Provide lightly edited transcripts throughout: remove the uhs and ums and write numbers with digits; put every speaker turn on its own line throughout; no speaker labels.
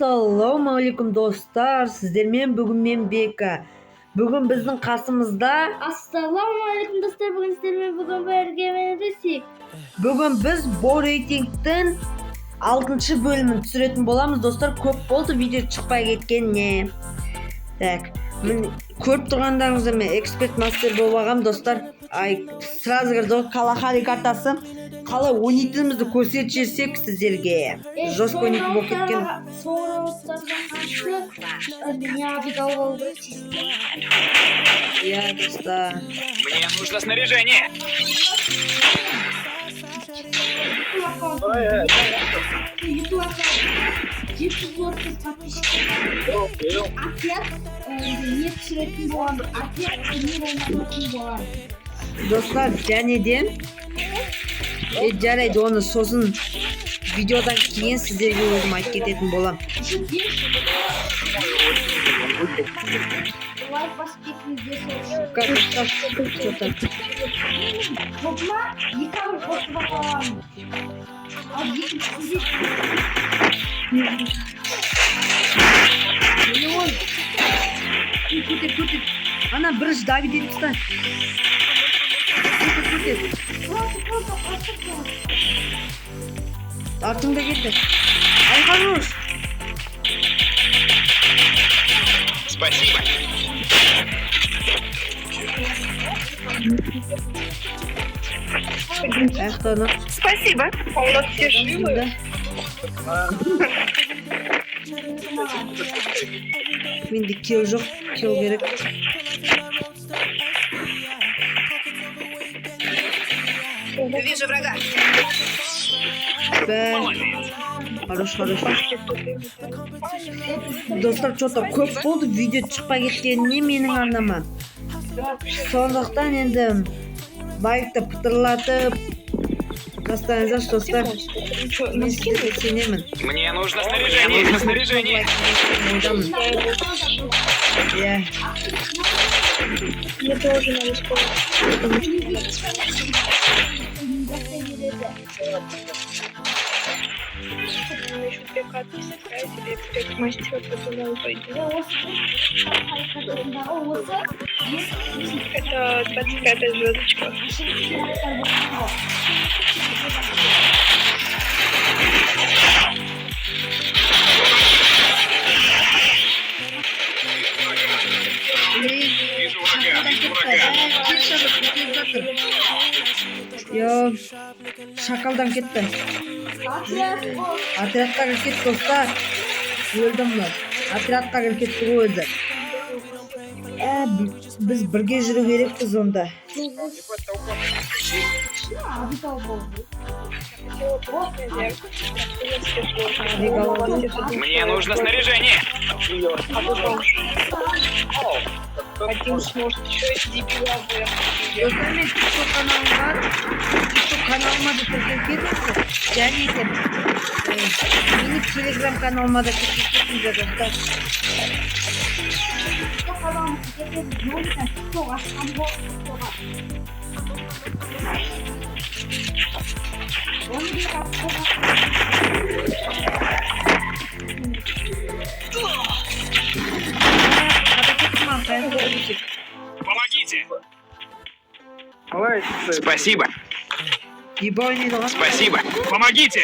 Ассалаумағалейкум достар, сіздермен бүгін мен Бека. Бүгін біздің қасымызда
Ассалаумағалейкум достар, бүгін сіздермен бірге мен Ресик.
Бүгін біз Бо рейтингтің 6-шы бөлімін түсіретін боламыз достар. Көп болды видео шықпай кеткеніне. Так, мен көріп тұрғандарыңызда мен эксперт мастер болып алғам достар. Сразу кірді Калахари картасы. Қалай ойнайтынымызды көрсетсек сіздерге. Жестко ойнайтын болып кеткен. Я достар.
Мне нужно снаряжение.
Достар, жәнеден жарайды, оны сосын видеодан кейін сіздерге өзім айтып кететін болам. Ана бірінші Давид етіп ұста. Артыңда кетті. Ай, хорош.
Спасибо.
Аяқтаны.
Спасибо. А у нас все живы?
Менде кел жоқ, кел керек.
Вижу врага.
Хорош. Достар, что-то көп болды видео шықпай кеткеніне менің арнама. Сондықтан енді лайкты пытырлатып жастарыңыздар достар. Мен сіздерге сенемін.
Мне нужно снаряжение.
Я.
Мне тоже надо мастер, потом пойдет. Это 25-я звездочка.
Вижу врага.
Yo, шакалдан кетті. Отрядқа кетті достар. Өлдім мұны. Отрядқа кетті ғой өзі. Біз бірге жүру керекпіз онда.
Мне нужно снаряжение.
Один сможет еще дебила
Достар, мен TikTok каналыма да көрсетесіз. Және де менің Telegram каналыма да көрсетесіздер достар.
Помогите. Спасибо. Спасибо. Помогите.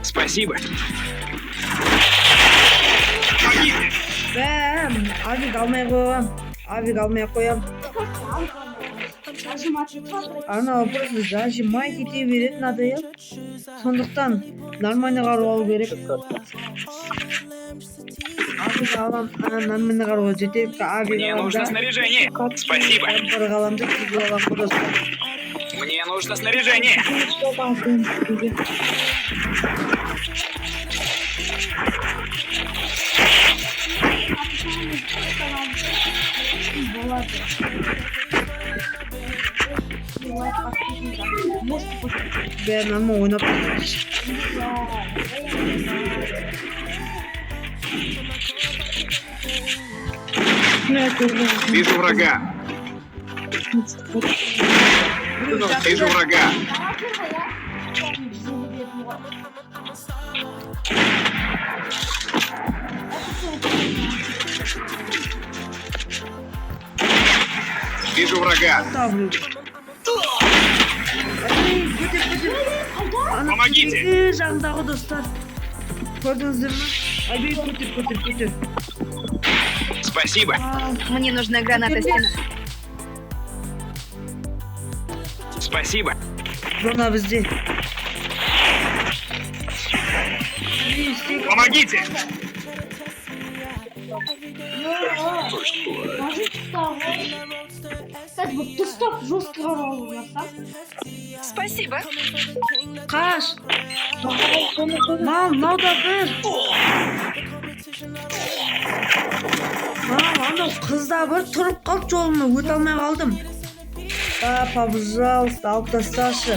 Спасибо. Помогите.
Авик алмай қоям. Ана просто зажимай кете береді надо. Сондықтан нормально қару алу керек. Авик алам, нормально қаруға жетеді.
Мне нужно снаряжение. Спасибо. Мне нужно снаряжение.
Бәрін ама ойнап
Вижу врага. Вижу врага. Вижу врага.
Ставлю.
Помогите.
Жандағы достар. Көрдіңіздер ме? Айбей көтер.
Спасибо.
Мне нужна граната стена.
Спасибо.
Зона бізде.
Помогите.
Тыстап жестко қарауылмаса.
Спасибо.
Қаш. Мынау да бір. Анау қызда бір тұрып қалып жолыма өте алмай қалдым. Пожалуйста, алып тасташы.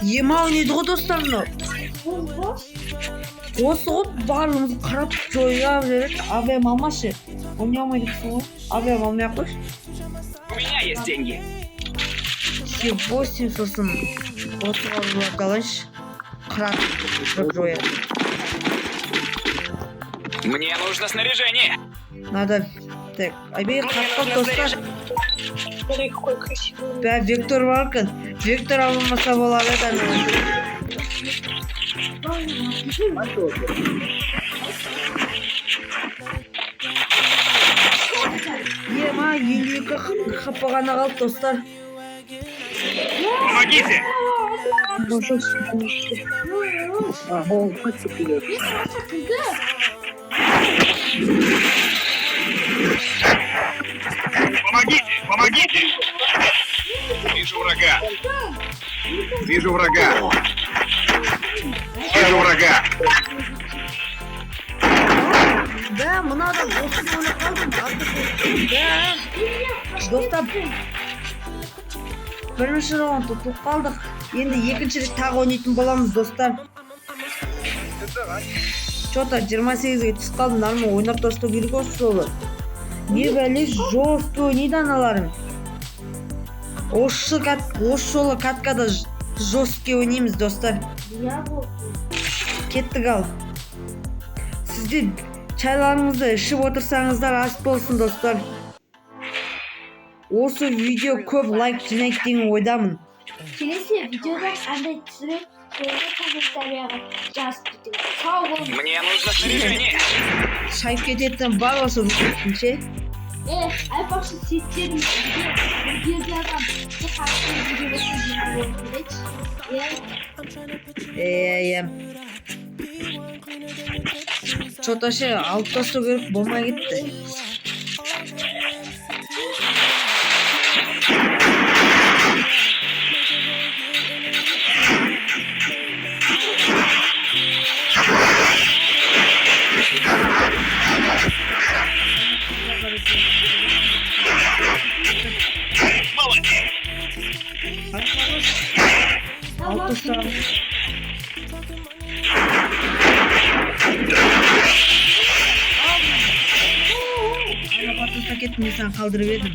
Емау неді ғой достар мынау? Осы ғой барлығымыз қарап жоя береді. Абайым алмашы. Ойнай алмай кетсің ғой. Абайым алмай қойшы.
У меня есть деньги.
8 сосын осыға жолап алайыншы. Қырат жоя.
Мне нужно снаряжение.
Надо... Так, Айбей қатқал достар.
Смотри, какой красивый.
Бә, Вектор бар екен. Вектор алынмаса болар еді. Ема, 52 хп ғана қалды достар.
Помогите. Помогите. Вижу врага.
Бә, мына да босын ойлап қалдым. Бә, достар. Бірінші раунд ұтылып қалдық. Енді екінші рет тағы ойнайтын боламыз достар. Что-то 28-ге түсіп қалдым. Нормально ойнап тастау керек осы жолы. Не бәле жестко ойнайды аналарым. Осы жолы каткада жестко ойнаймыз достар. Кеттік ал. Сіздер чайларыңызды ішіп отырсаңыздар ас болсын достар. Осы видео көп лайк жинайды деген ойдамын.
Келесі видеода қандай түсіріп, комментарияға жазып кетіңіз. Сау болыңыз.
Мне нужно снаряжение.
Шайып кететін бар осы өткінші.
Айтпақшы сеттердің бір жерде адам бір қатты видео
керекші. Что-то ше алып тастау керек болмай кетті. Алып тастау. Батыста кеттім, мен саған қалдырып едім.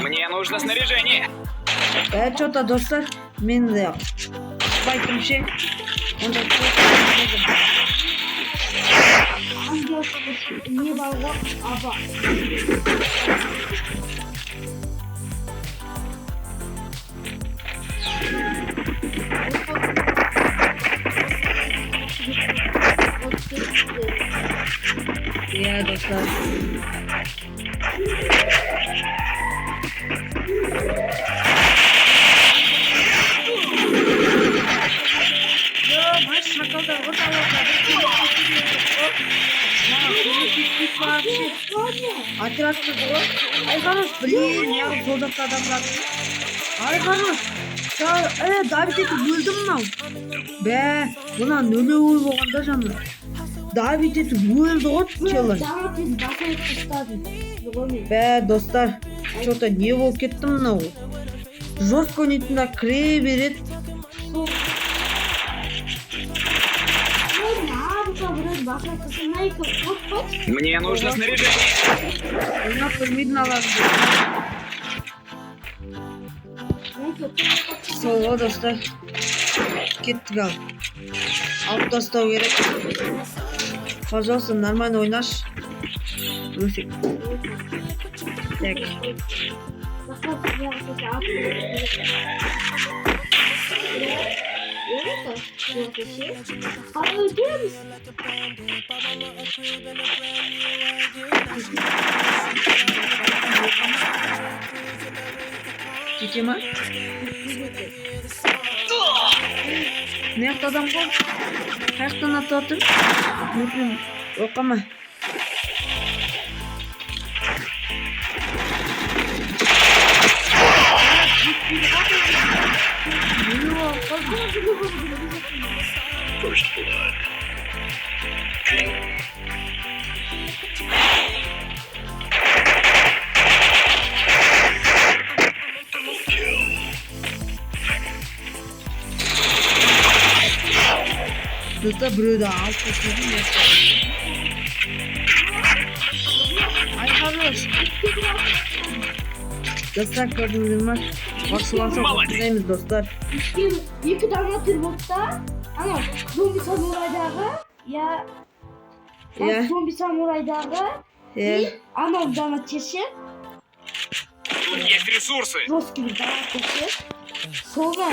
Мне нужно снаряжение.
Что-то достар, мен де спайтымше. Онда
не бар ғой, аба.
Ya dostlar. Yo, baş şakalda Отрядты ғой. Айғаныз, блин, яғы жолдақта адамдар. Айғаныз, Давид етіп өлді мұнау. Бә, бұна нөлі өл болғанда жаны. Давид етіп өлді ғой, челлендж. Бә, достар, что-то не болып кетті мұнау. Жорстко ойнайтында кіре береді.
Бака кызынай көп.
Мне нужно снаряжение.
Ойнап білмейтін аламын. Сол ғой достар. Кеттік ал. Алып тастау керек. Пожалуйста, нормально ойнаш. Өсек. Так. Жете ма? Не жақта адам ғой? Қаяқтан атып отыр? Мүмкін оқама. Dostlar біреуді алып кететін ай хорош. Достар көрдіңіздер ма? Басыланса қоқтаймыз достар.
Екі дана түр болды да. Ана зомби самурайдағы, зомби самурайдағы анау дана теше.
Тут есть ресурсы.
Жесткий дана теше. Sonra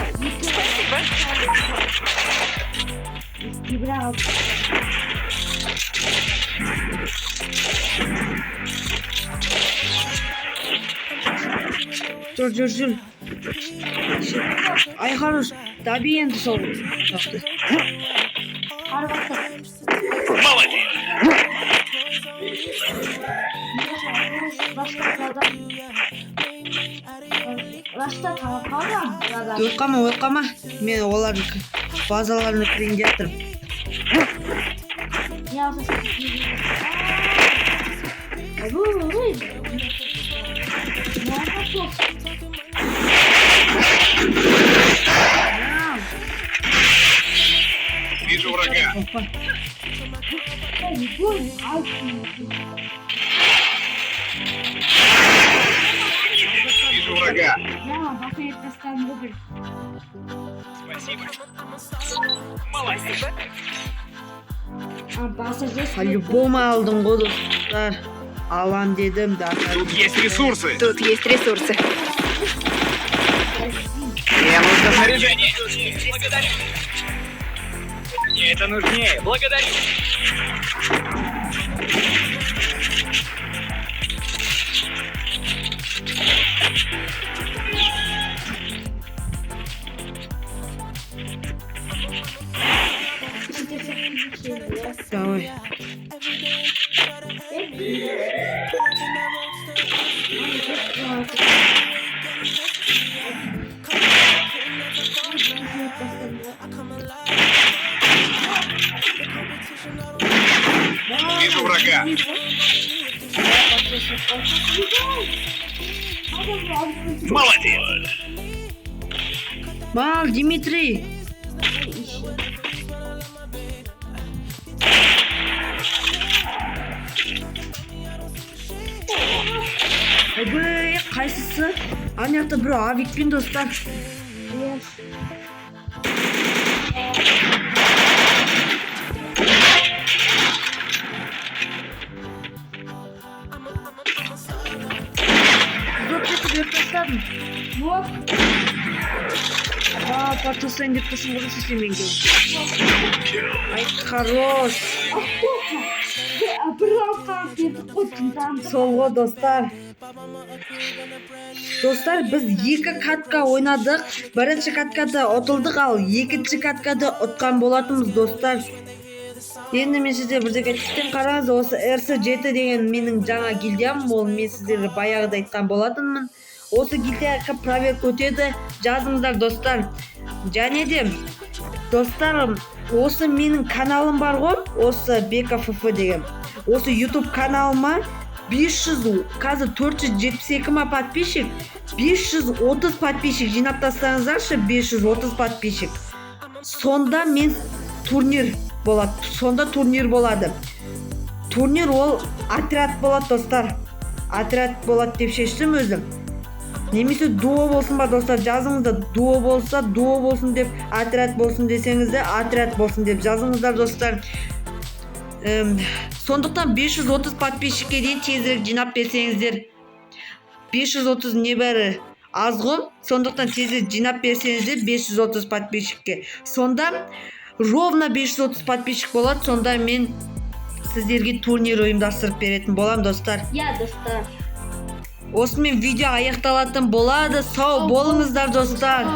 İbrahim.
Жүр. Ай хорош. Таби енді сол.
Молодец.
Ойқама. Мен олардың базаларына кірейін деп тұрмын.
Вижу врага. Вижу врага. Спасибо. Молодец.
По-любому алдың ғой достар. Алам дедім да.
Тут есть ресурсы.
Тут есть ресурсы.
Мне нужно снаряжение. Благодарю. Мне это нужнее. Благодарю.
Давай.
Вижу врага. Молодец.
Мал, Дмитрий. Ойбай, қайсысы? Ана жақта біреу авикпен достар. Патылсайын деп тұрсың ғой сесеменге. Ай, хорош. Сол ғой достар. Достар, біз 2 катка ойнадық. Бірінші каткада ұтылдық, ал екінші каткада ұтқан болатынбыз достар. Енді мен сізде бірдегі айтып қараңыз, осы RC7 деген менің жаңа гильдиям, ол мен сіздерге баяғыда айтқан болатынмын. Осы гильдияға проверка өтеді, жазыңыздар достар. Және де достарым, осы менің каналым бар ғой, осы BKFF деген. Осы YouTube каналыма 500, қазір 472 ма подписчик, 530 подписчик жинап тастаңыздаршы, 530 подписчик. Сонда мен турнир болады. Сонда турнир болады. Турнир ол отряд болады достар. Отряд болады деп шештім өзім. Немесе дуо болсын ба достар, жазыңыздар. Дуо болса дуо болсын деп, отряд болсын десеңіз де отряд болсын деп жазыңыздар достар. Сондықтан 530 подписчикке дейін тезірек жинап берсеңіздер. 530 небәрі аз ғой, сондықтан тезірек жинап берсеңіздер 530 подписчикке. Сонда ровно 530 подписчик болады, сонда мен сіздерге турнир ұйымдастырып беретін болам достар.
Я достар.
Осымен видео аяқталатын болады. Сау болыңыздар достар.